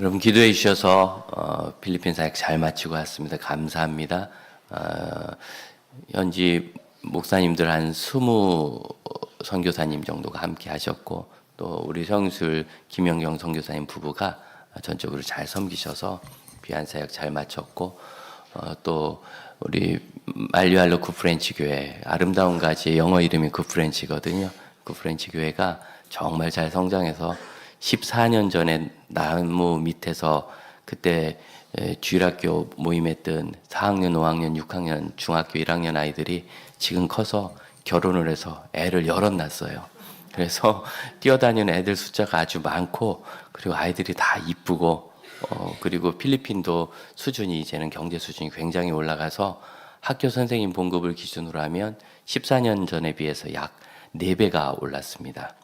여러분 기도해 주셔서 필리핀 사역 잘 마치고 왔습니다. 감사합니다. 현지 목사님들 한 20 선교사님 정도가 함께 하셨고, 또 우리 성술 김영경 선교사님 부부가 전적으로 잘 섬기셔서 귀한 사역 잘 마쳤고, 또 우리 말류알로 구프렌치 교회, 아름다운 가지의 영어 이름이 구프렌치거든요. 구프렌치 교회가 정말 잘 성장해서 14년 전에 나무 밑에서 그때 주일학교 모임했던 4학년, 5학년, 6학년, 중학교 1학년 아이들이 지금 커서 결혼을 해서 애를 여럿 낳았어요. 그래서 뛰어다니는 애들 숫자가 아주 많고, 그리고 아이들이 다 이쁘고, 그리고 필리핀도 수준이 이제는 경제 수준이 굉장히 올라가서 학교 선생님 봉급을 기준으로 하면 14년 전에 비해서 약 4배가 올랐습니다.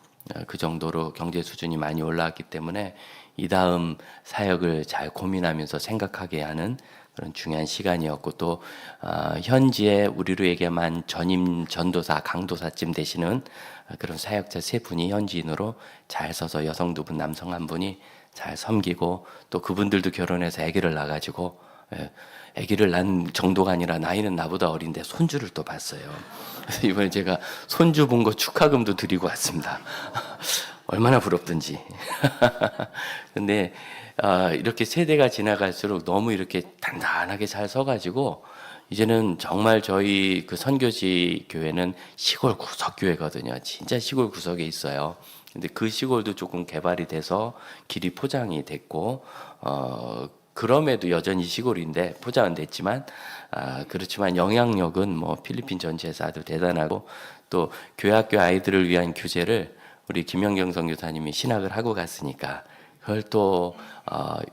그 정도로 경제 수준이 많이 올라왔기 때문에 이 다음 사역을 잘 고민하면서 생각하게 하는 그런 중요한 시간이었고, 또 현지에 우리로 얘기하면 전임 전도사, 강도사쯤 되시는 그런 사역자 3분이 현지인으로 잘 서서 여성 2분, 남성 1분이 잘 섬기고, 또 그분들도 결혼해서 아기를 낳아가지고, 아기를 낳은 정도가 아니라 나이는 나보다 어린데 손주를 또 봤어요. 그래서 이번에 제가 손주 본 거 축하금도 드리고 왔습니다. 얼마나 부럽든지. 근데 이렇게 세대가 지나갈수록 너무 이렇게 단단하게 잘 서가지고, 이제는 정말 저희 그 선교지 교회는 시골 구석 교회거든요. 진짜 시골 구석에 있어요. 근데 그 시골도 조금 개발이 돼서 길이 포장이 됐고, 그럼에도 여전히 시골인데 포장은 됐지만, 그렇지만 영향력은 뭐 필리핀 전체에서 아주 대단하고, 또 교회학교 아이들을 위한 교재를 우리 김영경 선교사님이 신학을 하고 갔으니까 그걸 또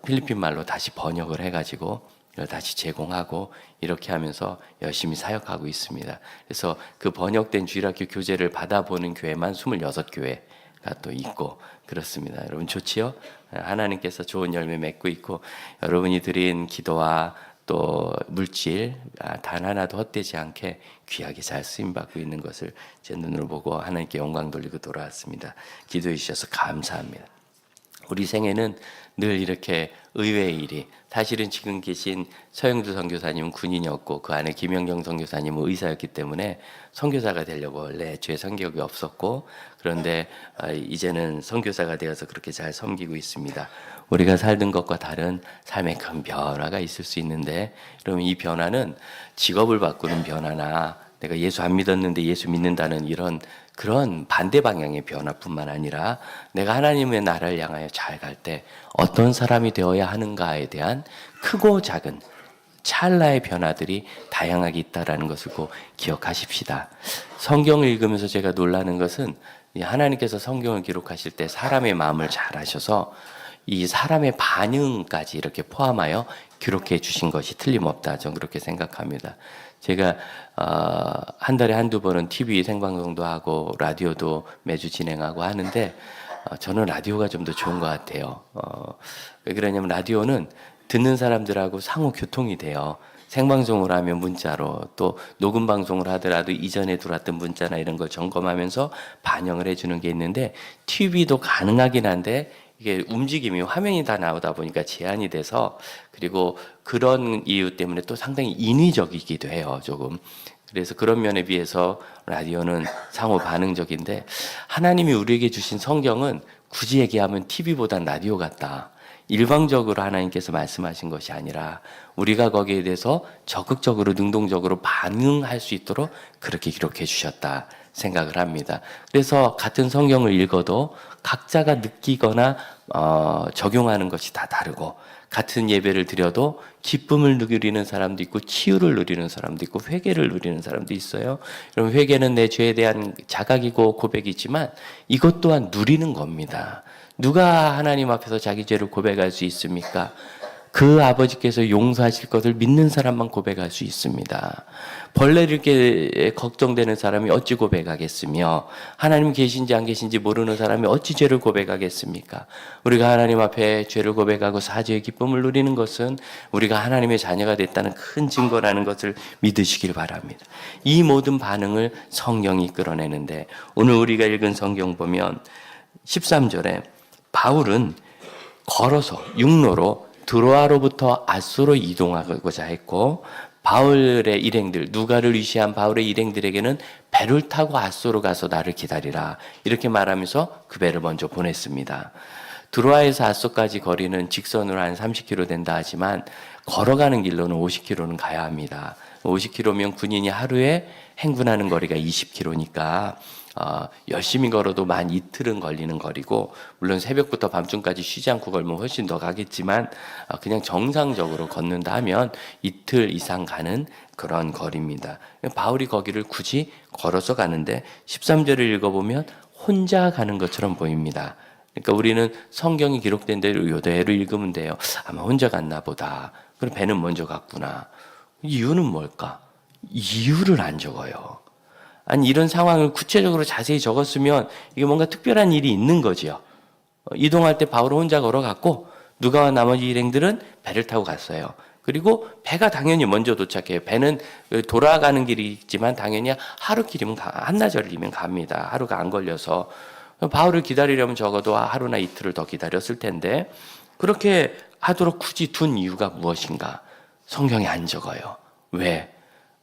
필리핀 말로 다시 번역을 해가지고 다시 제공하고, 이렇게 하면서 열심히 사역하고 있습니다. 그래서 그 번역된 주일학교 교재를 받아보는 교회만 26교회가 또 있고 그렇습니다. 여러분 좋지요? 하나님께서 좋은 열매 맺고 있고, 여러분이 드린 기도와 또 물질 단 하나도 헛되지 않게 귀하게 잘 쓰임받고 있는 것을 제 눈으로 보고 하나님께 영광 돌리고 돌아왔습니다. 기도해 주셔서 감사합니다. 우리 생애는 늘 이렇게 의외의 일이, 사실은 지금 계신 서영주 선교사님은 군인이었고 그 안에 김영경 선교사님은 의사였기 때문에 선교사가 되려고 원래 애초에 성격이 없었고, 그런데 이제는 선교사가 되어서 그렇게 잘 섬기고 있습니다. 우리가 살던 것과 다른 삶의 큰 변화가 있을 수 있는데, 그러면 이 변화는 직업을 바꾸는 변화나 내가 예수 안 믿었는데 예수 믿는다는 이런 그런 반대 방향의 변화뿐만 아니라, 내가 하나님의 나라를 향하여 잘 갈 때 어떤 사람이 되어야 하는가에 대한 크고 작은 찰나의 변화들이 다양하게 있다는 것을 꼭 기억하십시다. 성경을 읽으면서 제가 놀라는 것은, 하나님께서 성경을 기록하실 때 사람의 마음을 잘 아셔서 이 사람의 반응까지 이렇게 포함하여 기록해 주신 것이 틀림없다. 저는 그렇게 생각합니다. 제가 한 달에 한두 번은 TV 생방송도 하고 라디오도 매주 진행하고 하는데, 저는 라디오가 좀 더 좋은 것 같아요. 왜 그러냐면 라디오는 듣는 사람들하고 상호 교통이 돼요. 생방송을 하면 문자로, 또 녹음 방송을 하더라도 이전에 들어왔던 문자나 이런 걸 점검하면서 반영을 해주는 게 있는데, TV도 가능하긴 한데 이게 움직임이 화면이 다 나오다 보니까 제한이 돼서, 그리고 그런 이유 때문에 또 상당히 인위적이기도 해요, 조금. 그래서 그런 면에 비해서 라디오는 상호 반응적인데, 하나님이 우리에게 주신 성경은 굳이 얘기하면 TV보단 라디오 같다. 일방적으로 하나님께서 말씀하신 것이 아니라 우리가 거기에 대해서 적극적으로 능동적으로 반응할 수 있도록 그렇게 기록해 주셨다 생각을 합니다. 그래서 같은 성경을 읽어도 각자가 느끼거나 적용하는 것이 다 다르고, 같은 예배를 드려도 기쁨을 누리는 사람도 있고 치유를 누리는 사람도 있고 회개를 누리는 사람도 있어요. 여러분, 회개는 내 죄에 대한 자각이고 고백이지만 이것 또한 누리는 겁니다. 누가 하나님 앞에서 자기 죄를 고백할 수 있습니까? 그 아버지께서 용서하실 것을 믿는 사람만 고백할 수 있습니다. 벌레를 걱정되는 사람이 어찌 고백하겠으며, 하나님 계신지 안 계신지 모르는 사람이 어찌 죄를 고백하겠습니까? 우리가 하나님 앞에 죄를 고백하고 사죄의 기쁨을 누리는 것은 우리가 하나님의 자녀가 됐다는 큰 증거라는 것을 믿으시길 바랍니다. 이 모든 반응을 성경이 이끌어내는데, 오늘 우리가 읽은 성경 보면 13절에 바울은 걸어서 육로로 드로아로부터 앗소로 이동하고자 했고, 바울의 일행들, 누가를 위시한 바울의 일행들에게는 배를 타고 앗소로 가서 나를 기다리라, 이렇게 말하면서 그 배를 먼저 보냈습니다. 드로아에서 앗소까지 거리는 직선으로 한 30km 된다 하지만 걸어가는 길로는 50km는 가야 합니다. 50km면 군인이 하루에 행군하는 거리가 20km니까 열심히 걸어도 만 이틀은 걸리는 거리고, 물론 새벽부터 밤중까지 쉬지 않고 걸면 훨씬 더 가겠지만 그냥 정상적으로 걷는다 하면 이틀 이상 가는 그런 거리입니다. 바울이 거기를 굳이 걸어서 가는데 13절을 읽어보면 혼자 가는 것처럼 보입니다. 그러니까 우리는 성경이 기록된 대로 요대로 읽으면 돼요. 아마 혼자 갔나 보다. 그럼 배는 먼저 갔구나. 이유는 뭘까? 이유를 안 적어요. 아니, 이런 상황을 구체적으로 자세히 적었으면 이게 뭔가 특별한 일이 있는 거죠. 이동할 때 바울은 혼자 걸어갔고 누가와 나머지 일행들은 배를 타고 갔어요. 그리고 배가 당연히 먼저 도착해요. 배는 돌아가는 길이 있지만 당연히 하루 길이면 한나절이면 갑니다. 하루가 안 걸려서. 바울을 기다리려면 적어도 하루나 이틀을 더 기다렸을 텐데 그렇게 하도록 굳이 둔 이유가 무엇인가? 성경에 안 적어요. 왜?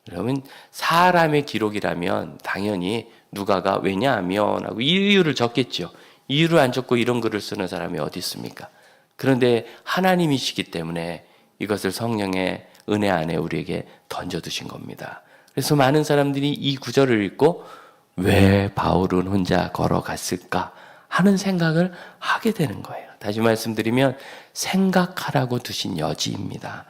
그러면 사람의 기록이라면 당연히 누가가 왜냐하면 하고 이유를 적겠죠. 이유를 안 적고 이런 글을 쓰는 사람이 어디 있습니까? 그런데 하나님이시기 때문에 이것을 성령의 은혜 안에 우리에게 던져두신 겁니다. 그래서 많은 사람들이 이 구절을 읽고 왜 바울은 혼자 걸어갔을까 하는 생각을 하게 되는 거예요. 다시 말씀드리면 생각하라고 두신 여지입니다.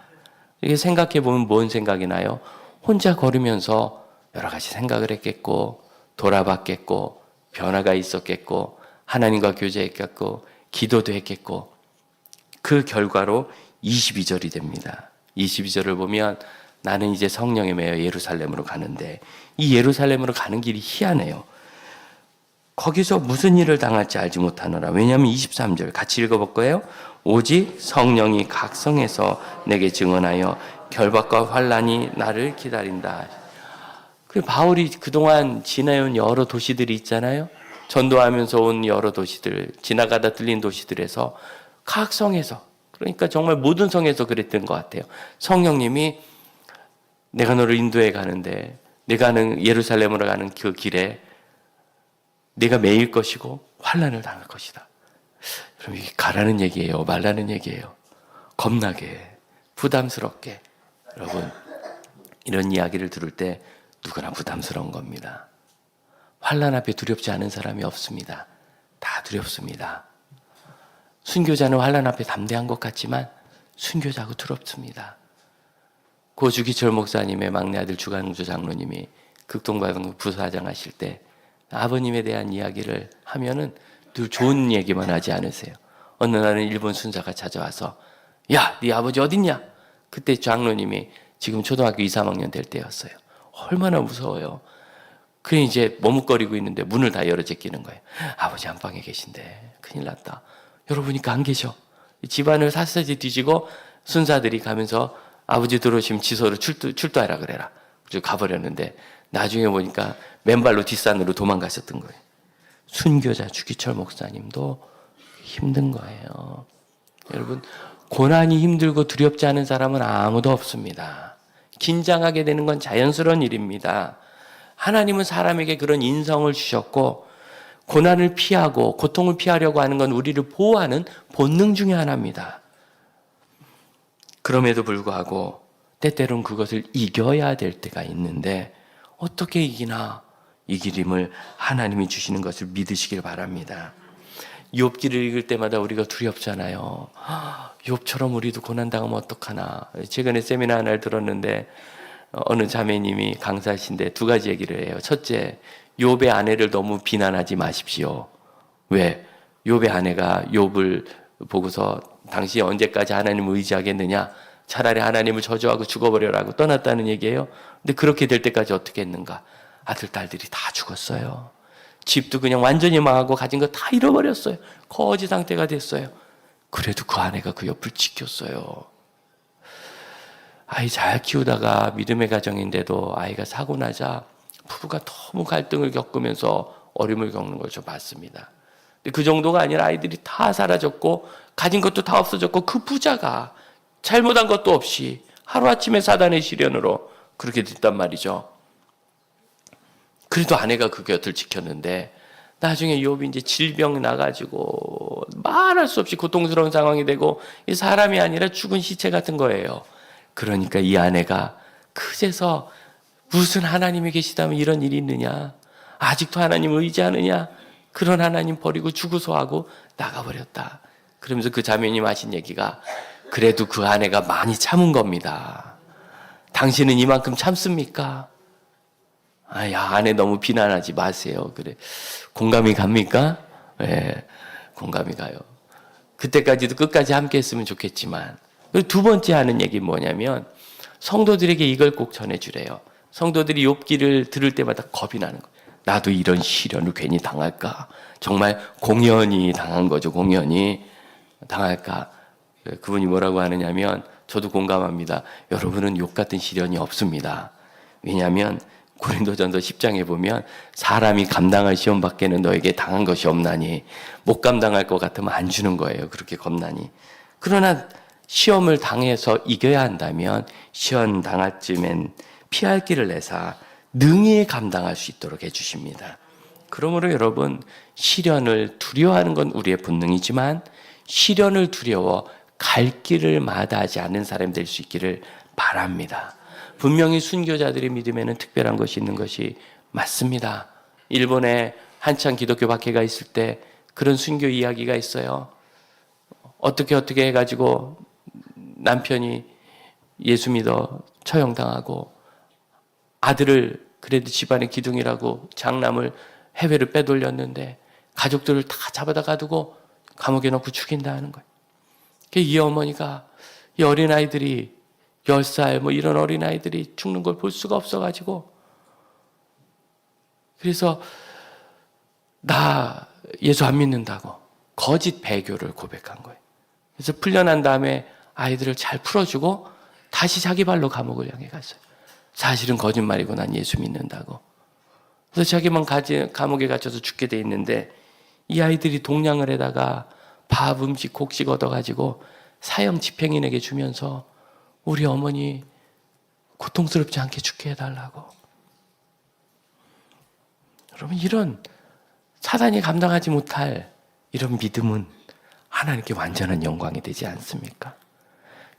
이게 생각해보면 뭔 생각이 나요? 혼자 걸으면서 여러 가지 생각을 했겠고, 돌아봤겠고, 변화가 있었겠고, 하나님과 교제했겠고, 기도도 했겠고, 그 결과로 22절이 됩니다. 22절을 보면 나는 이제 성령에 매여 예루살렘으로 가는데, 이 예루살렘으로 가는 길이 희한해요. 거기서 무슨 일을 당할지 알지 못하노라. 왜냐하면 23절 같이 읽어볼 거예요. 오직 성령이 각 성에서 내게 증언하여 결박과 환난이 나를 기다린다. 그 바울이 그동안 지나온 여러 도시들이 있잖아요. 전도하면서 온 여러 도시들, 지나가다 들린 도시들에서 각 성에서, 그러니까 정말 모든 성에서 그랬던 것 같아요. 성령님이 내가 너를 인도해 가는데, 내가 가는 예루살렘으로 가는 그 길에 내가 매일 것이고 환난을 당할 것이다. 그럼 이게 가라는 얘기예요? 말라는 얘기예요? 겁나게, 부담스럽게. 여러분, 이런 이야기를 들을 때 누구나 부담스러운 겁니다. 환난 앞에 두렵지 않은 사람이 없습니다. 다 두렵습니다. 순교자는 환난 앞에 담대한 것 같지만 순교자하고 두렵습니다. 고 주기철 목사님의 막내 아들 주강주 장로님이 극동방송 부사장 하실 때 아버님에 대한 이야기를 하면은 늘 좋은 얘기만 하지 않으세요. 어느 날은 일본 순사가 찾아와서 야, 네 아버지 어딨냐? 그때 장로님이 지금 초등학교 2, 3학년 될 때였어요. 얼마나 무서워요. 그래 이제 머뭇거리고 있는데 문을 다 열어 제끼는 거예요. 아버지 안방에 계신데 큰일 났다. 열어보니까 안 계셔. 집안을 샅샅이 뒤지고 순사들이 가면서 아버지 들어오시면 지소로 출두하라 그래라. 그래서 가버렸는데 나중에 보니까 맨발로 뒷산으로 도망가셨던 거예요. 순교자 주기철 목사님도 힘든 거예요. 여러분, 고난이 힘들고 두렵지 않은 사람은 아무도 없습니다. 긴장하게 되는 건 자연스러운 일입니다. 하나님은 사람에게 그런 인성을 주셨고 고난을 피하고 고통을 피하려고 하는 건 우리를 보호하는 본능 중에 하나입니다. 그럼에도 불구하고 때때로는 그것을 이겨야 될 때가 있는데 어떻게 이기나? 이기림을 하나님이 주시는 것을 믿으시길 바랍니다. 욥기를 읽을 때마다 우리가 두렵잖아요. 욥처럼 우리도 고난당하면 어떡하나. 최근에 세미나 하나를 들었는데 어느 자매님이 강사하신데 두 가지 얘기를 해요. 첫째, 욥의 아내를 너무 비난하지 마십시오. 왜? 욥의 아내가 욥을 보고서 당신이 언제까지 하나님을 의지하겠느냐? 차라리 하나님을 저주하고 죽어버려라고 떠났다는 얘기예요. 근데 그렇게 될 때까지 어떻게 했는가? 아들, 딸들이 다 죽었어요. 집도 그냥 완전히 망하고 가진 거 다 잃어버렸어요. 거지 상태가 됐어요. 그래도 그 아내가 그 옆을 지켰어요. 아이 잘 키우다가 믿음의 가정인데도 아이가 사고 나자 부부가 너무 갈등을 겪으면서 어려움을 겪는 걸 좀 봤습니다. 그 정도가 아니라 아이들이 다 사라졌고 가진 것도 다 없어졌고 그 부자가 잘못한 것도 없이 하루아침에 사단의 시련으로 그렇게 됐단 말이죠. 그래도 아내가 그 곁을 지켰는데 나중에 욥이 이제 질병 나가지고 말할 수 없이 고통스러운 상황이 되고 이 사람이 아니라 죽은 시체 같은 거예요. 그러니까 이 아내가 그제서 무슨 하나님이 계시다면 이런 일이 있느냐, 아직도 하나님 의지하느냐, 그런 하나님 버리고 주구소하고 나가버렸다. 그러면서 그 자매님 하신 얘기가 그래도 그 아내가 많이 참은 겁니다. 당신은 이만큼 참습니까? 아야, 아내 너무 비난하지 마세요. 그래. 공감이 갑니까? 네, 공감이 가요. 그때까지도 끝까지 함께 했으면 좋겠지만. 그리고 두 번째 하는 얘기는 뭐냐면 성도들에게 이걸 꼭 전해주래요. 성도들이 욥기를 들을 때마다 겁이 나는 거예요. 나도 이런 시련을 괜히 당할까? 정말 공연히 당한 거죠. 공연히 당할까? 그분이 뭐라고 하느냐면 저도 공감합니다. 여러분은 욥 같은 시련이 없습니다. 왜냐하면 고린도전서 10장에 보면 사람이 감당할 시험 밖에는 너에게 당한 것이 없나니 못 감당할 것 같으면 안 주는 거예요. 그렇게 겁나니. 그러나 시험을 당해서 이겨야 한다면 시험 당할 쯤엔 피할 길을 내사 능히 감당할 수 있도록 해주십니다. 그러므로 여러분 시련을 두려워하는 건 우리의 본능이지만 시련을 두려워 갈 길을 마다하지 않는 사람이 될 수 있기를 바랍니다. 분명히 순교자들의 믿음에는 특별한 것이 있는 것이 맞습니다. 일본에 한창 기독교 박해가 있을 때 그런 순교 이야기가 있어요. 어떻게 해가지고 남편이 예수 믿어 처형당하고 아들을 그래도 집안의 기둥이라고 장남을 해외로 빼돌렸는데 가족들을 다 잡아다 가두고 감옥에 넣고 죽인다는 거예요. 이 어머니가 이 어린아이들이 10살 뭐 이런 어린아이들이 죽는 걸 볼 수가 없어가지고 그래서 나 예수 안 믿는다고 거짓 배교를 고백한 거예요. 그래서 풀려난 다음에 아이들을 잘 풀어주고 다시 자기 발로 감옥을 향해 갔어요. 사실은 거짓말이고 난 예수 믿는다고. 그래서 자기만 감옥에 갇혀서 죽게 돼 있는데 이 아이들이 동량을 해다가 밥, 음식, 곡식 얻어가지고 사형 집행인에게 주면서 우리 어머니 고통스럽지 않게 죽게 해달라고. 여러분 이런 사단이 감당하지 못할 이런 믿음은 하나님께 완전한 영광이 되지 않습니까?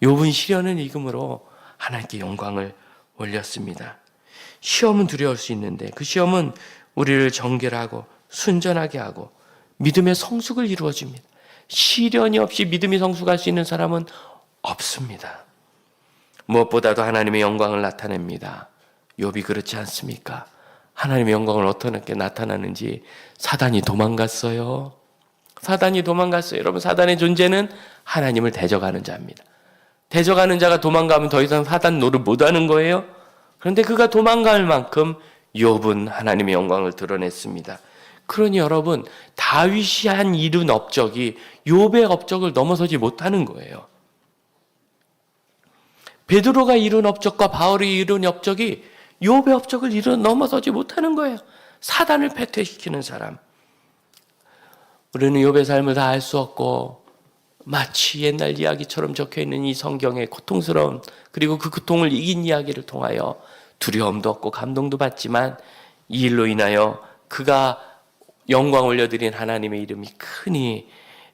욥은 시련을 읽음으로 하나님께 영광을 올렸습니다. 시험은 두려울 수 있는데 그 시험은 우리를 정결하고 순전하게 하고 믿음의 성숙을 이루어줍니다. 시련이 없이 믿음이 성숙할 수 있는 사람은 없습니다. 무엇보다도 하나님의 영광을 나타냅니다. 욥이 그렇지 않습니까? 하나님의 영광을 어떻게 나타나는지 사단이 도망갔어요. 사단이 도망갔어요. 여러분 사단의 존재는 하나님을 대적하는 자입니다. 대적하는 자가 도망가면 더 이상 사단 노릇 못하는 거예요. 그런데 그가 도망갈 만큼 욥은 하나님의 영광을 드러냈습니다. 그러니 여러분 다윗이 한 이룬 업적이 욥의 업적을 넘어서지 못하는 거예요. 베드로가 이룬 업적과 바울이 이룬 업적이 욥의 업적을 넘어서지 못하는 거예요. 사단을 패퇴시키는 사람. 우리는 욥의 삶을 다 알 수 없고 마치 옛날 이야기처럼 적혀있는 이 성경의 고통스러운 그리고 그 고통을 이긴 이야기를 통하여 두려움도 없고 감동도 받지만 이 일로 인하여 그가 영광 올려드린 하나님의 이름이 크니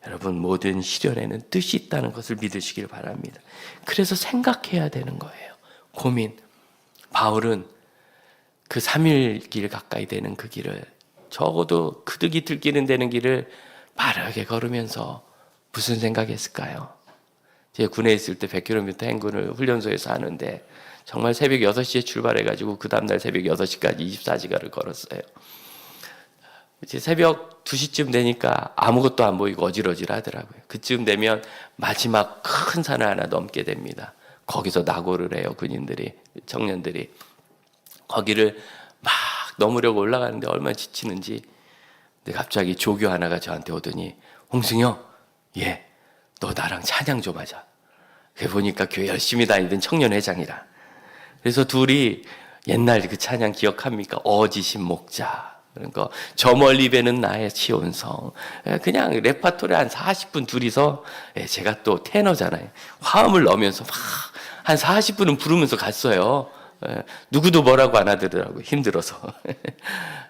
여러분 모든 시련에는 뜻이 있다는 것을 믿으시길 바랍니다. 그래서 생각해야 되는 거예요. 고민. 바울은 그 3일 길 가까이 되는 그 길을 적어도 그득이 들기는 되는 길을 빠르게 걸으면서 무슨 생각했을까요? 제가 군에 있을 때 100km 행군을 훈련소에서 하는데 정말 새벽 6시에 출발해가지고 그 다음날 새벽 6시까지 24시간을 걸었어요. 이제 새벽 2시쯤 되니까 아무것도 안 보이고 어질어질 하더라고요. 그쯤 되면 마지막 큰 산을 하나 넘게 됩니다. 거기서 낙오를 해요. 군인들이, 청년들이. 거기를 막 넘으려고 올라가는데 얼마나 지치는지. 근데 갑자기 조교 하나가 저한테 오더니 홍승영, 예, 너 나랑 찬양 좀 하자. 그래 보니까 교회 열심히 다니던 청년회장이라. 그래서 둘이 옛날 그 찬양 기억합니까? 어지신 목자. 그런 거. 저 멀리 배는 나의 시온성. 그냥 레파토리 한 40분 둘이서, 제가 또 테너잖아요. 화음을 넣으면서 막 한 40분은 부르면서 갔어요. 누구도 뭐라고 안 하더라고요. 힘들어서.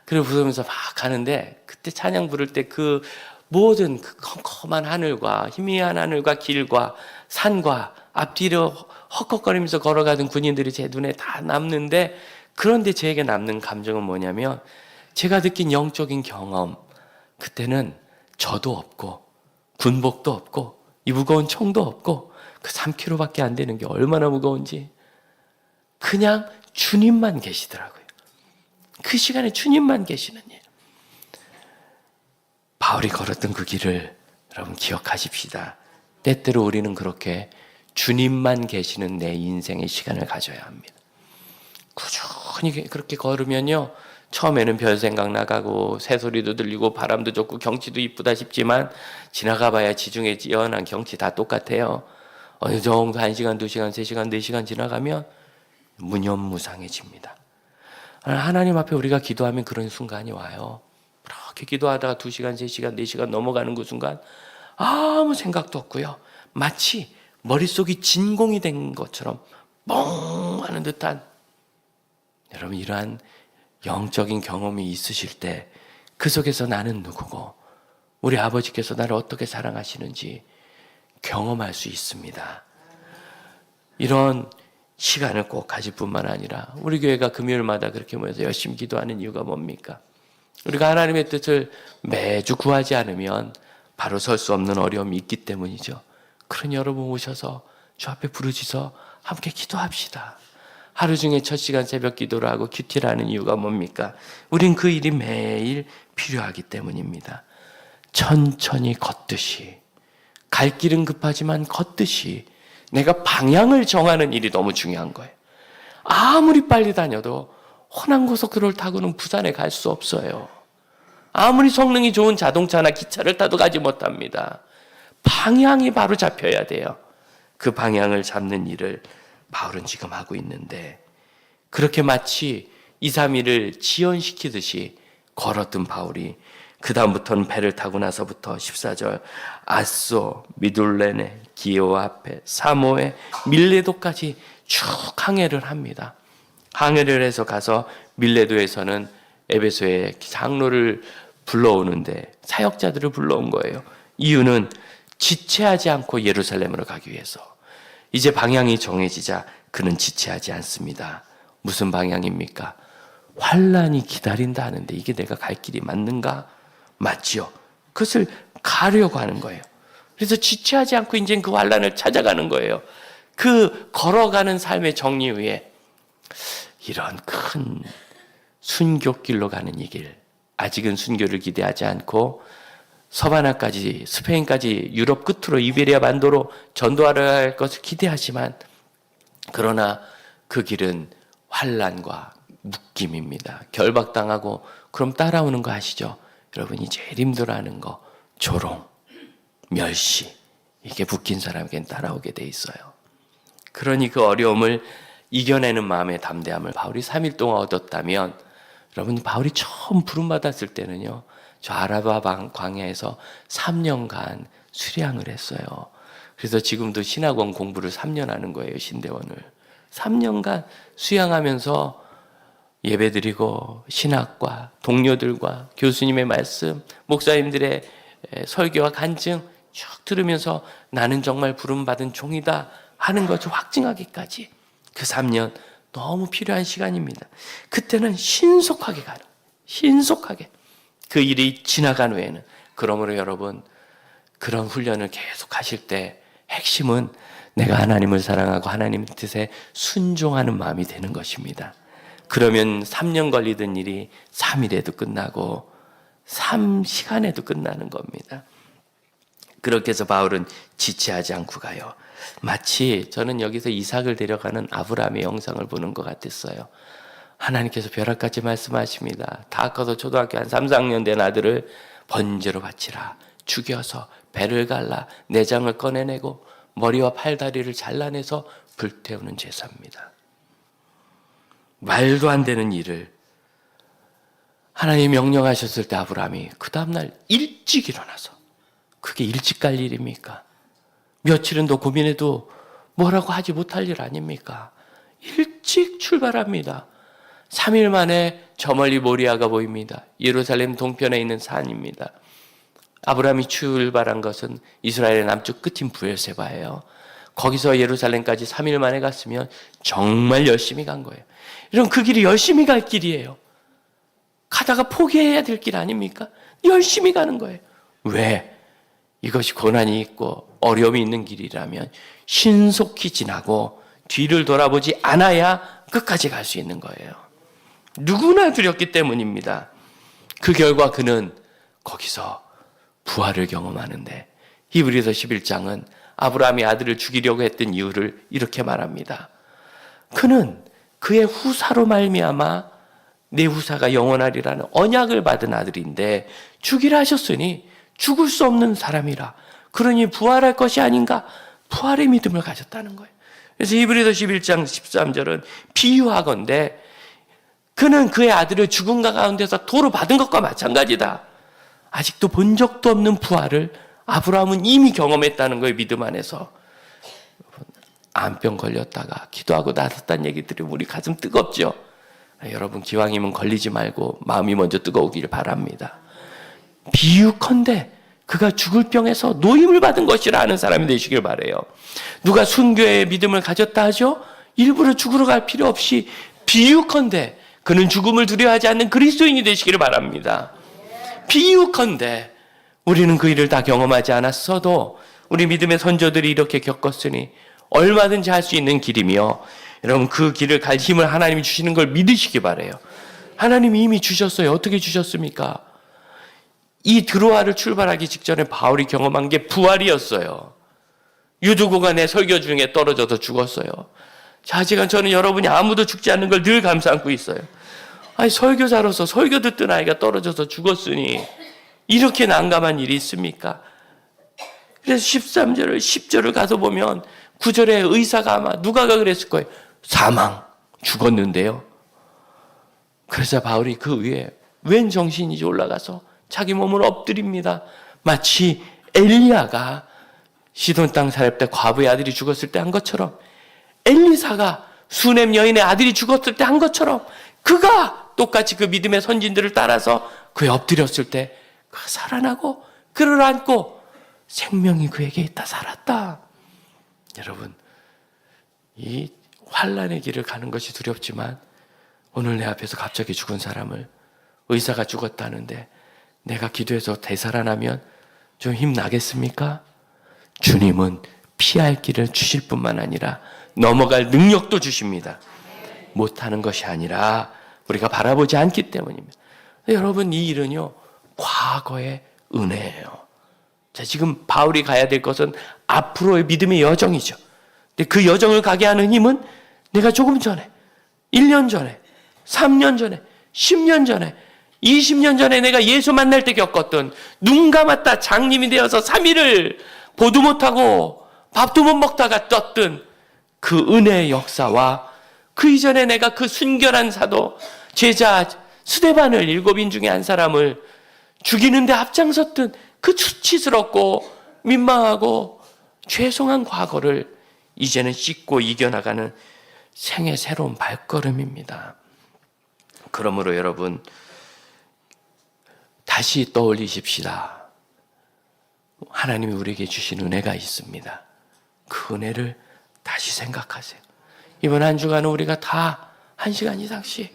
그리고 부르면서 막 가는데, 그때 찬양 부를 때 그 모든 그 컴컴한 하늘과 희미한 하늘과 길과 산과 앞뒤로 헉헉거리면서 걸어가던 군인들이 제 눈에 다 남는데, 그런데 저에게 남는 감정은 뭐냐면, 제가 느낀 영적인 경험, 그때는 저도 없고 군복도 없고 이 무거운 총도 없고 그 3kg밖에 안 되는 게 얼마나 무거운지, 그냥 주님만 계시더라고요. 그 시간에 주님만 계시는 일. 바울이 걸었던 그 길을 여러분 기억하십시다. 때때로 우리는 그렇게 주님만 계시는 내 인생의 시간을 가져야 합니다. 꾸준히 그렇게 걸으면요, 처음에는 별 생각 나가고 새소리도 들리고 바람도 좋고 경치도 이쁘다 싶지만 지나가 봐야 지중해 연한 경치 다 똑같아요. 어느 정도 1시간, 2시간, 3시간, 4시간 지나가면 무념무상해집니다. 하나님 앞에 우리가 기도하면 그런 순간이 와요. 그렇게 기도하다가 2시간, 3시간, 4시간 넘어가는 그 순간 아무 생각도 없고요, 마치 머릿속이 진공이 된 것처럼 멍 하는 듯한, 여러분 이러한 영적인 경험이 있으실 때 그 속에서 나는 누구고 우리 아버지께서 나를 어떻게 사랑하시는지 경험할 수 있습니다. 이런 시간을 꼭 가질 뿐만 아니라 우리 교회가 금요일마다 그렇게 모여서 열심히 기도하는 이유가 뭡니까? 우리가 하나님의 뜻을 매주 구하지 않으면 바로 설 수 없는 어려움이 있기 때문이죠. 그런 여러분 오셔서 주 앞에 부르짖어 함께 기도합시다. 하루 중에 첫 시간 새벽 기도를 하고 큐티를 하는 이유가 뭡니까? 우린 그 일이 매일 필요하기 때문입니다. 천천히 걷듯이, 갈 길은 급하지만 걷듯이 내가 방향을 정하는 일이 너무 중요한 거예요. 아무리 빨리 다녀도 호남고속도로를 타고는 부산에 갈 수 없어요. 아무리 성능이 좋은 자동차나 기차를 타도 가지 못합니다. 방향이 바로 잡혀야 돼요. 그 방향을 잡는 일을 바울은 지금 하고 있는데, 그렇게 마치 2, 3일을 지연시키듯이 걸었던 바울이 그 다음부터는 배를 타고 나서부터 14절 아소, 미둘레네, 기오 앞에, 사모에, 밀레도까지 쭉 항해를 합니다. 항해를 해서 가서 밀레도에서는 에베소의 장로를 불러오는데, 사역자들을 불러온 거예요. 이유는 지체하지 않고 예루살렘으로 가기 위해서. 이제 방향이 정해지자 그는 지체하지 않습니다. 무슨 방향입니까? 환란이 기다린다 하는데 이게 내가 갈 길이 맞는가? 맞지요. 그것을 가려고 하는 거예요. 그래서 지체하지 않고 이제 그 환란을 찾아가는 거예요. 그 걸어가는 삶의 정리 위에 이런 큰 순교길로 가는 이 길, 아직은 순교를 기대하지 않고 서바나까지, 스페인까지, 유럽 끝으로 이베리아 반도로 전도하려 할 것을 기대하지만, 그러나 그 길은 환란과 묶임입니다. 결박당하고 그럼 따라오는 거 아시죠? 여러분이 제일 힘들어하는 거, 조롱, 멸시, 이게 묶인 사람에겐 따라오게 돼 있어요. 그러니 그 어려움을 이겨내는 마음의 담대함을 바울이 3일 동안 얻었다면, 여러분 바울이 처음 부름받았을 때는요, 저 아라바 광야에서 3년간 수량을 했어요. 그래서 지금도 신학원 공부를 3년 하는 거예요. 신대원을 3년간 수양하면서 예배드리고 신학과 동료들과 교수님의 말씀, 목사님들의 설교와 간증 쭉 들으면서 나는 정말 부름받은 종이다 하는 것을 확증하기까지 그 3년 너무 필요한 시간입니다. 그때는 신속하게 가는, 신속하게 그 일이 지나간 후에는. 그러므로 여러분, 그런 훈련을 계속 하실 때 핵심은 내가 하나님을 사랑하고 하나님 뜻에 순종하는 마음이 되는 것입니다. 그러면 3년 걸리던 일이 3일에도 끝나고 3시간에도 끝나는 겁니다. 그렇게 해서 바울은 지체하지 않고 가요. 마치 저는 여기서 이삭을 데려가는 아브라함의 영상을 보는 것 같았어요. 하나님께서 벼락같이 말씀하십니다. 다 커서 초등학교 한 3, 4학년 된 아들을 번제로 바치라. 죽여서 배를 갈라 내장을 꺼내내고 머리와 팔다리를 잘라내서 불태우는 제사입니다. 말도 안 되는 일을 하나님이 명령하셨을 때 아브라함이 그 다음날 일찍 일어나서, 그게 일찍 갈 일입니까? 며칠은 더 고민해도 뭐라고 하지 못할 일 아닙니까? 일찍 출발합니다. 3일 만에 저 멀리 모리아가 보입니다. 예루살렘 동편에 있는 산입니다. 아브라함이 출발한 것은 이스라엘의 남쪽 끝인 브엘세바예요. 거기서 예루살렘까지 3일 만에 갔으면 정말 열심히 간 거예요. 이런 그 길이 열심히 갈 길이에요. 가다가 포기해야 될 길 아닙니까? 열심히 가는 거예요. 왜? 이것이 고난이 있고 어려움이 있는 길이라면 신속히 지나고 뒤를 돌아보지 않아야 끝까지 갈 수 있는 거예요. 누구나 두렵기 때문입니다. 그 결과 그는 거기서 부활을 경험하는데, 히브리서 11장은 아브라함이 아들을 죽이려고 했던 이유를 이렇게 말합니다. 그는 그의 후사로 말미암아 내 후사가 영원하리라는 언약을 받은 아들인데 죽이라 하셨으니 죽을 수 없는 사람이라, 그러니 부활할 것이 아닌가, 부활의 믿음을 가졌다는 거예요. 그래서 히브리서 11장 13절은 비유하건대 그는 그의 아들을 죽음과 가운데서 도로 받은 것과 마찬가지다. 아직도 본 적도 없는 부활을 아브라함은 이미 경험했다는 거예요. 믿음 안에서. 암병 걸렸다가 기도하고 나섰다는 얘기 들으면 우리 가슴 뜨겁죠. 여러분 기왕이면 걸리지 말고 마음이 먼저 뜨거우길 바랍니다. 비유컨대 그가 죽을 병에서 노임을 받은 것이라 하는 사람이 되시길 바라요. 누가 순교의 믿음을 가졌다 하죠? 일부러 죽으러 갈 필요 없이 비유컨대 그는 죽음을 두려워하지 않는 그리스도인이 되시기를 바랍니다. 비유컨대 우리는 그 일을 다 경험하지 않았어도 우리 믿음의 선조들이 이렇게 겪었으니 얼마든지 할 수 있는 길이며, 여러분 그 길을 갈 힘을 하나님이 주시는 걸 믿으시기 바라요. 하나님이 이미 주셨어요. 어떻게 주셨습니까? 이 드로아를 출발하기 직전에 바울이 경험한 게 부활이었어요. 유두고가 내 설교 중에 떨어져서 죽었어요. 자지간 저는 여러분이 아무도 죽지 않는 걸 늘 감사 안고 있어요. 아니 설교자로서 설교 듣던 아이가 떨어져서 죽었으니 이렇게 난감한 일이 있습니까? 그래서 13절을 10절을 가서 보면 9절에 의사가 아마 누가 그랬을 거예요. 사망, 죽었는데요. 그래서 바울이 그 위에 웬 정신이지 올라가서 자기 몸을 엎드립니다. 마치 엘리야가 시돈 땅 사렙 때 과부의 아들이 죽었을 때 한 것처럼, 엘리사가 수넴 여인의 아들이 죽었을 때 한 것처럼 그가 똑같이 그 믿음의 선진들을 따라서 그에 엎드렸을 때 그가 살아나고 그를 안고 생명이 그에게 있다 살았다. 여러분 이 환난의 길을 가는 것이 두렵지만 오늘 내 앞에서 갑자기 죽은 사람을 의사가 죽었다는데 내가 기도해서 되살아나면 좀 힘나겠습니까? 주님은 피할 길을 주실 뿐만 아니라 넘어갈 능력도 주십니다. 못하는 것이 아니라 우리가 바라보지 않기 때문입니다. 여러분 이 일은요 과거의 은혜예요. 자, 지금 바울이 가야 될 것은 앞으로의 믿음의 여정이죠. 근데 그 여정을 가게 하는 힘은 내가 조금 전에, 1년 전에, 3년 전에, 10년 전에, 20년 전에 내가 예수 만날 때 겪었던, 눈 감았다 장님이 되어서 3일을 보도 못하고 밥도 못 먹다가 떴던 그 은혜의 역사와 그 이전에 내가 그 순결한 사도 제자 스데반을 7인 중에 한 사람을 죽이는데 앞장섰던 그 수치스럽고 민망하고 죄송한 과거를 이제는 씻고 이겨나가는 생의 새로운 발걸음입니다. 그러므로 여러분 다시 떠올리십시다. 하나님이 우리에게 주신 은혜가 있습니다. 그 은혜를 다시 생각하세요. 이번 한 주간은 우리가 다 1시간 이상씩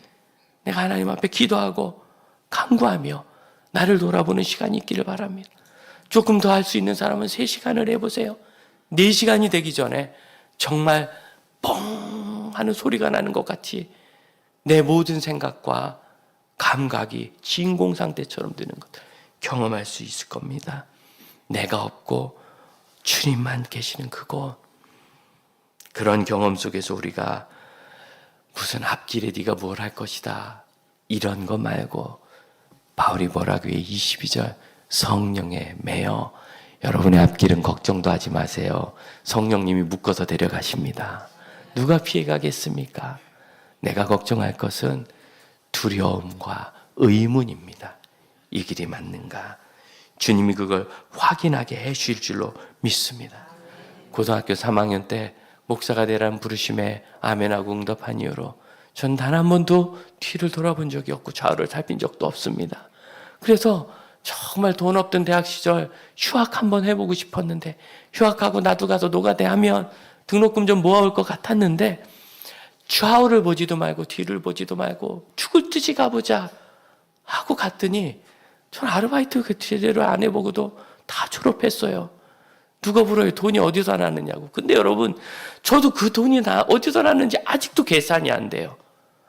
내가 하나님 앞에 기도하고 간구하며 나를 돌아보는 시간이 있기를 바랍니다. 조금 더 할 수 있는 사람은 3시간을 해보세요. 4시간이 되기 전에 정말 뻥 하는 소리가 나는 것 같이 내 모든 생각과 감각이 진공 상태처럼 드는 것 경험할 수 있을 겁니다. 내가 없고 주님만 계시는 그곳, 그런 경험 속에서 우리가 무슨 앞길에 네가 뭘 할 것이다 이런 거 말고 바울이 뭐라고 해요? 22절 성령에 매여 여러분의 앞길은 걱정도 하지 마세요. 성령님이 묶어서 데려가십니다. 누가 피해가겠습니까? 내가 걱정할 것은 두려움과 의문입니다. 이 길이 맞는가? 주님이 그걸 확인하게 해주실 줄로 믿습니다. 고등학교 3학년 때 목사가 되라는 부르심에 아멘하고 응답한 이후로 전 단 한 번도 뒤를 돌아본 적이 없고 좌우를 살핀 적도 없습니다. 그래서 정말 돈 없던 대학 시절 휴학 한번 해보고 싶었는데, 휴학하고 나도 가서 노가대 하면 등록금 좀 모아올 것 같았는데 좌우를 보지도 말고 뒤를 보지도 말고 죽을 듯이 가보자 하고 갔더니 전 아르바이트 제대로 안 해보고도 다 졸업했어요. 누가 물어요? 돈이 어디서 나느냐고. 근데 여러분, 저도 그 돈이 어디서 났는지 아직도 계산이 안 돼요.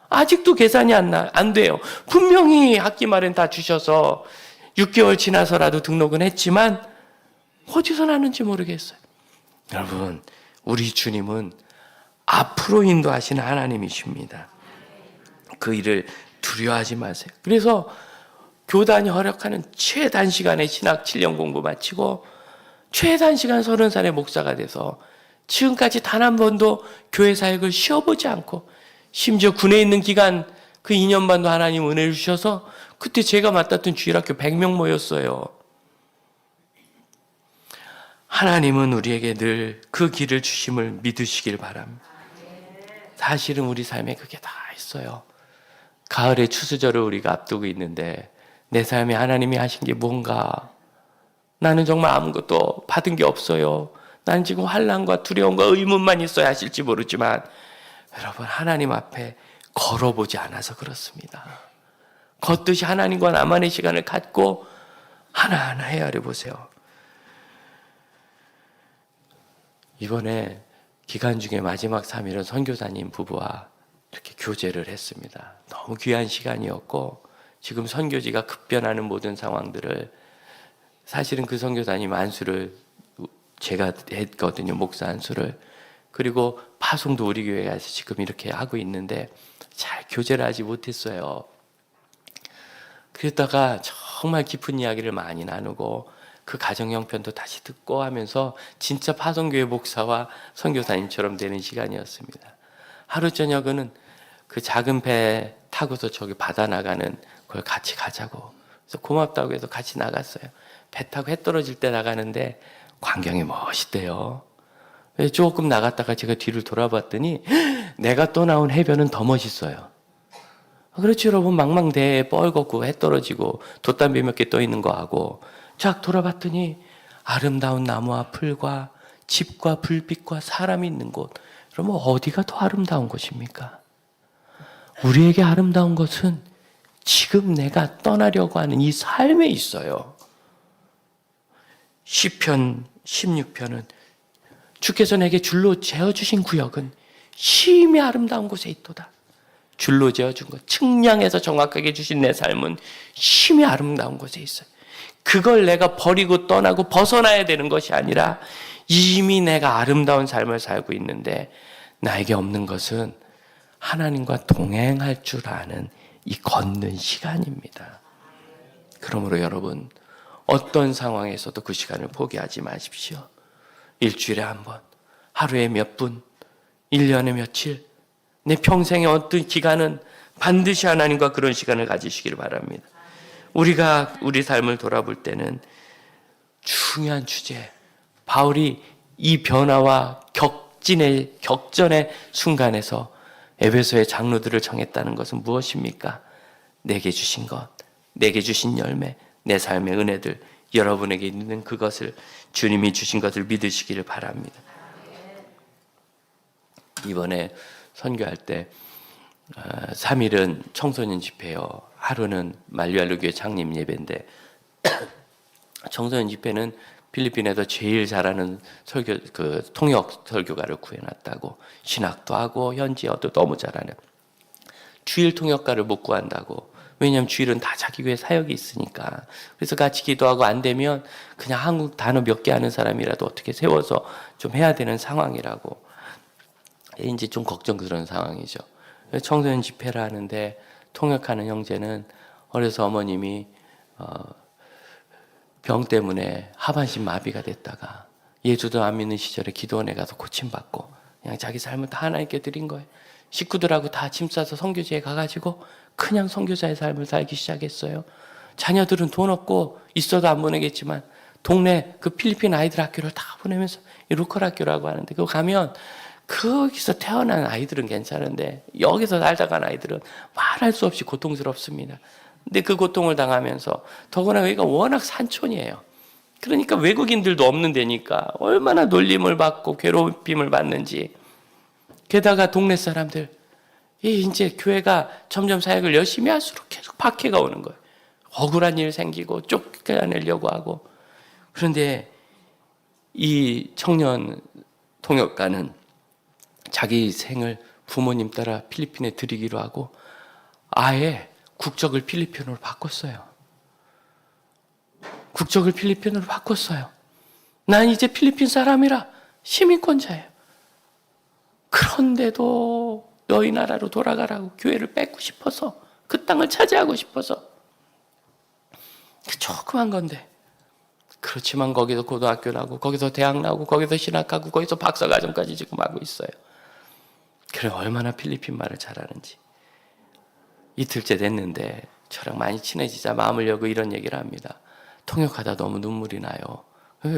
아직도 계산이 안 돼요. 분명히 학기 말엔 다 주셔서 6개월 지나서라도 등록은 했지만 어디서 나는지 모르겠어요. 여러분, 우리 주님은 앞으로 인도하시는 하나님이십니다. 그 일을 두려워하지 마세요. 그래서 교단이 허락하는 최단시간에 신학 7년 공부 마치고 최단시간 30살에 목사가 돼서 지금까지 단 한 번도 교회 사역을 쉬어보지 않고, 심지어 군에 있는 기간 그 2년 반도 하나님 은혜를 주셔서 그때 제가 맡았던 주일학교 100명 모였어요. 하나님은 우리에게 늘 그 길을 주심을 믿으시길 바랍니다. 사실은 우리 삶에 그게 다 있어요. 가을의 추수절을 우리가 앞두고 있는데 내 삶에 하나님이 하신 게 뭔가? 나는 정말 아무것도 받은 게 없어요. 난 지금 환난과 두려움과 의문만 있어야 하실지 모르지만 여러분, 하나님 앞에 걸어보지 않아서 그렇습니다. 걷듯이 하나님과 나만의 시간을 갖고 하나하나 헤아려 보세요. 이번에 기간 중에 마지막 3일은 선교사님 부부와 이렇게 교제를 했습니다. 너무 귀한 시간이었고, 지금 선교지가 급변하는 모든 상황들을, 사실은 그 선교사님 안수를 제가 했거든요. 목사 안수를. 그리고 파송도 우리 교회에서 지금 이렇게 하고 있는데 잘 교제를 하지 못했어요. 그러다가 정말 깊은 이야기를 많이 나누고 그 가정 형편도 다시 듣고 하면서 진짜 파송교회 목사와 선교사님처럼 되는 시간이었습니다. 하루 저녁은 그 작은 배 타고서 저기 바다 나가는 걸 같이 가자고. 그래서 고맙다고 해서 같이 나갔어요. 배 타고 해 떨어질 때 나가는데 광경이 멋있대요. 조금 나갔다가 제가 뒤를 돌아봤더니 내가 떠나온 해변은 더 멋있어요. 그렇죠, 여러분. 망망대해 뻘겋고 해 떨어지고 돛담배 몇 개 떠 있는 거 하고 쫙 돌아봤더니 아름다운 나무와 풀과 집과 불빛과 사람이 있는 곳. 그러면 어디가 더 아름다운 곳입니까? 우리에게 아름다운 것은 지금 내가 떠나려고 하는 이 삶에 있어요. 시편 16편은 주께서 내게 줄로 재어주신 구역은 심히 아름다운 곳에 있도다. 줄로 재어준 것, 측량해서 정확하게 주신 내 삶은 심히 아름다운 곳에 있어요. 그걸 내가 버리고 떠나고 벗어나야 되는 것이 아니라 이미 내가 아름다운 삶을 살고 있는데 나에게 없는 것은 하나님과 동행할 줄 아는 이 걷는 시간입니다. 그러므로 여러분, 어떤 상황에서도 그 시간을 포기하지 마십시오. 일주일에 한 번, 하루에 몇 분, 1년에 며칠, 내 평생의 어떤 기간은 반드시 하나님과 그런 시간을 가지시기를 바랍니다. 우리가 우리 삶을 돌아볼 때는 중요한 주제, 바울이 이 변화와 격전의 순간에서 에베소의 장로들을 정했다는 것은 무엇입니까? 내게 주신 것, 내게 주신 열매, 내 삶의 은혜들, 여러분에게 있는 그것을, 주님이 주신 것을 믿으시기를 바랍니다. 이번에 선교할 때 3일은 청소년 집회요. 하루는 만류알루교회 창립 예배인데 청소년 집회는 필리핀에서 제일 잘하는 통역 설교가를 구해놨다고, 신학도 하고 현지어도 너무 잘하는 주일 통역가를 못 구한다고. 왜냐하면 주일은 다 자기 교회 사역이 있으니까. 그래서 같이 기도하고 안 되면 그냥 한국 단어 몇 개 아는 사람이라도 어떻게 세워서 좀 해야 되는 상황이라고. 이제 좀 걱정스러운 상황이죠. 청소년 집회를 하는데 통역하는 형제는 어려서 어머님이 병 때문에 하반신 마비가 됐다가 예수도 안 믿는 시절에 기도원에 가서 고침받고 그냥 자기 삶을 다 하나님께 드린 거예요. 식구들하고 다 짐 싸서 선교지에 가가지고 그냥 선교사의 삶을 살기 시작했어요. 자녀들은 돈 없고 있어도 안 보내겠지만 동네 그 필리핀 아이들 학교를 다 보내면서 로컬 학교라고 하는데 그거 가면 거기서 태어난 아이들은 괜찮은데 여기서 살다 간 아이들은 말할 수 없이 고통스럽습니다. 근데 그 고통을 당하면서 더구나 여기가 워낙 산촌이에요. 그러니까 외국인들도 없는 데니까 얼마나 놀림을 받고 괴롭힘을 받는지. 게다가 동네 사람들 이제 교회가 점점 사역을 열심히 할수록 계속 박해가 오는 거예요. 억울한 일 생기고 쫓겨내려고 하고. 그런데 이 청년 통역가는 자기 생을 부모님 따라 필리핀에 드리기로 하고 아예 국적을 필리핀으로 바꿨어요. 국적을 필리핀으로 바꿨어요. 난 이제 필리핀 사람이라 시민권자예요. 그런데도 너희 나라로 돌아가라고 교회를 뺏고 싶어서 그 땅을 차지하고 싶어서 그 조그만 건데 그렇지만 거기서 고등학교 나오고 거기서 대학 나오고 거기서 신학하고 거기서 박사과정까지 지금 하고 있어요. 그래 얼마나 필리핀 말을 잘하는지. 이틀째 됐는데 저랑 많이 친해지자 마음을 열고 이런 얘기를 합니다. 통역하다 너무 눈물이 나요.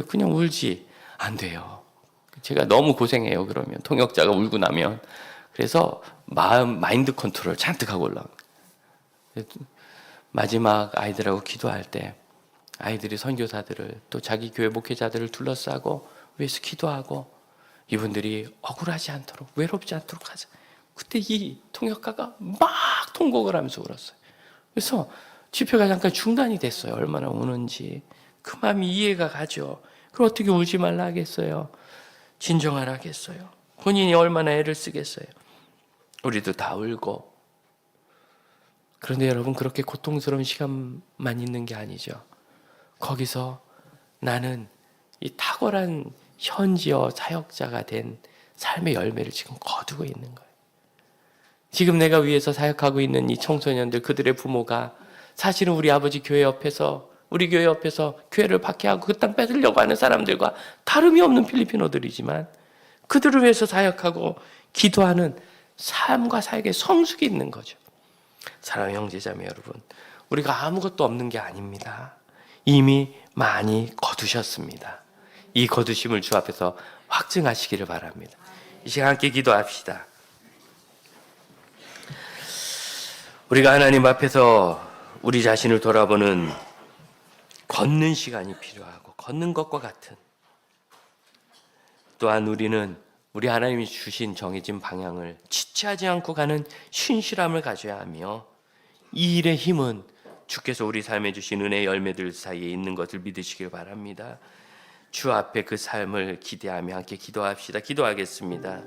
그냥 울지. 안 돼요. 제가 너무 고생해요. 그러면 통역자가 울고 나면. 그래서 마인드 컨트롤 잔뜩 하고 올라옵니다. 마지막 아이들하고 기도할 때 아이들이 선교사들을 또 자기 교회 목회자들을 둘러싸고 위해서 기도하고 이분들이 억울하지 않도록 외롭지 않도록 하자. 그때 이 통역가가 막 통곡을 하면서 울었어요. 그래서 집회가 잠깐 중단이 됐어요. 얼마나 우는지. 그 마음이 이해가 가죠. 그럼 어떻게 울지 말라 하겠어요. 진정하라 하겠어요. 본인이 얼마나 애를 쓰겠어요. 우리도 다 울고. 그런데 여러분 그렇게 고통스러운 시간만 있는 게 아니죠. 거기서 나는 이 탁월한 현지어 사역자가 된 삶의 열매를 지금 거두고 있는 거예요. 지금 내가 위에서 사역하고 있는 이 청소년들 그들의 부모가 사실은 우리 아버지 교회 옆에서 우리 교회 옆에서 교회를 박해하고 그 땅 뺏으려고 하는 사람들과 다름이 없는 필리핀어들이지만 그들을 위해서 사역하고 기도하는 삶과 사역의 성숙이 있는 거죠. 사랑하는 형제자매 여러분, 우리가 아무것도 없는 게 아닙니다. 이미 많이 거두셨습니다. 이 거두심을 주 앞에서 확증하시기를 바랍니다. 이 시간 함께 기도합시다. 우리가 하나님 앞에서 우리 자신을 돌아보는 걷는 시간이 필요하고 걷는 것과 같은 또한 우리는 우리 하나님이 주신 정해진 방향을 지체하지 않고 가는 신실함을 가져야 하며 이 일의 힘은 주께서 우리 삶에 주신 은혜의 열매들 사이에 있는 것을 믿으시길 바랍니다. 주 앞에 그 삶을 기대하며 함께 기도합시다. 기도하겠습니다.